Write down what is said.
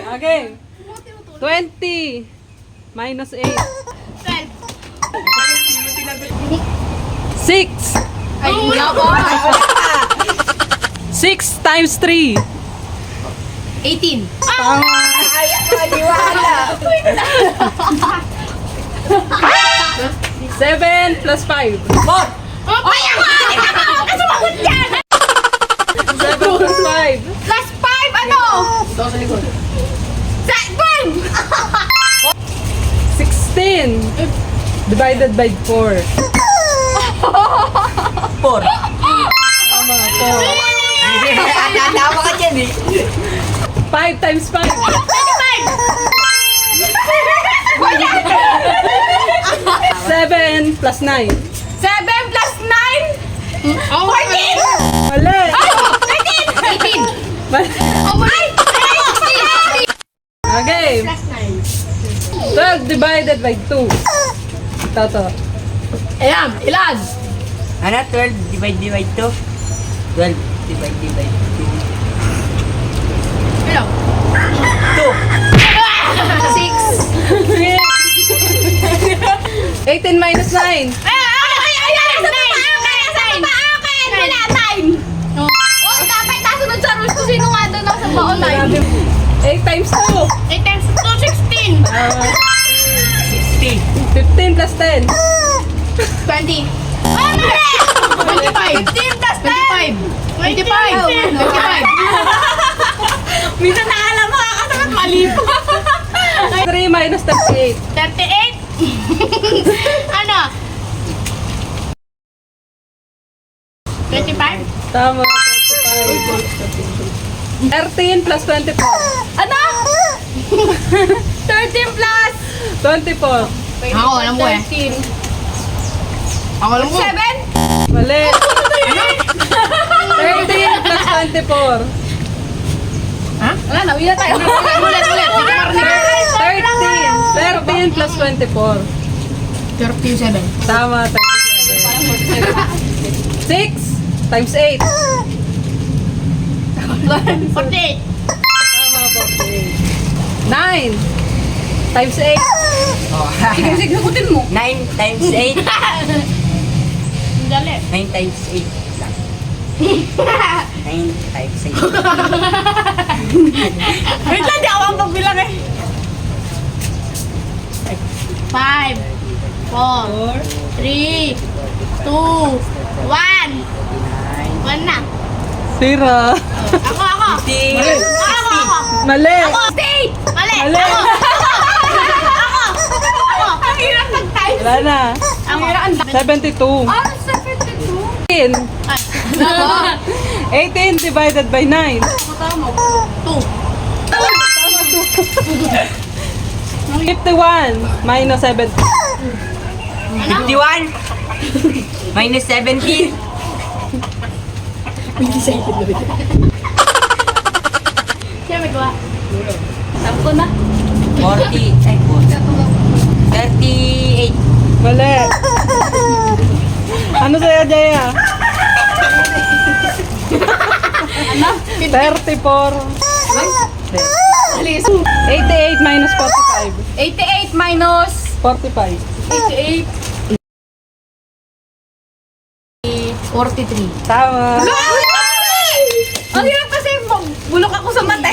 Okay. 20 minus 8. 12. 6. Ay, wala ko. 6 times 3. 18. Ay, maniwala. 7 plus 5. More. Oh, kaya nga! Kasi magot yan! 7 plus 5. Plus 5, ano? Ito sa likod. 12! 16 divided by 4. 4. Tama, 4. Tama ka dyan eh. 5 times 5. 7 plus 9. 7 plus 9? 14! Mali. 18! Mali. Oh, ay! Okay. 12 divided by 2. Toto. Ayan, ilan? Ano? 12 divide 2? 12 divide 2. Ilan? 18 minus 9. Ay, nasa akin! Wala, 9! Oh, dapat nasunod sa rules kung sino nga doon nasa baon 9. 8 times 2. 8 times 2, 16. 60. 15 plus 10. 20. Oh, mali! 25. 15 plus 10. 25. 25. Minsan na alam mo, kakasagot mali pa. 3 minus 38. 38. Ano? 25? Tama, 35. 13 plus 24. Ano? 13 plus 24. Ako, alam ko eh. 13. Ako alam ko. 7? Mali. 13 plus 24. Ha? Wala na, uwi na tayo. Ulit. 13 plus 24. 37. Tama, 37. 6 times 8. 48. Tama, 48. 9 times 8. Oh. Sige, sagutin mo. 9 times 8. Dali. 9 times 8 lang. 9 times 8. Wait lang, di ako ang pagbilang eh. 5, 4, 3, 2, 1. One na. Sira. Ako. Ako. Mali. Ako. Stay. Mali. Mali. Ako. Ang hirap mag-time. Wala na. Ang hirap ang 72. 72? 18 divided by 9. 2. 51 minus 7. 51. Minus 17. Siya may gawa. Sampo na. 40. Ay, 38. Mali. Ano sa'yo, Jaya? 34. 88 minus 45. 88 minus 45. 88. 43. Tama. Ang hirap kasi bulok ako sa mata.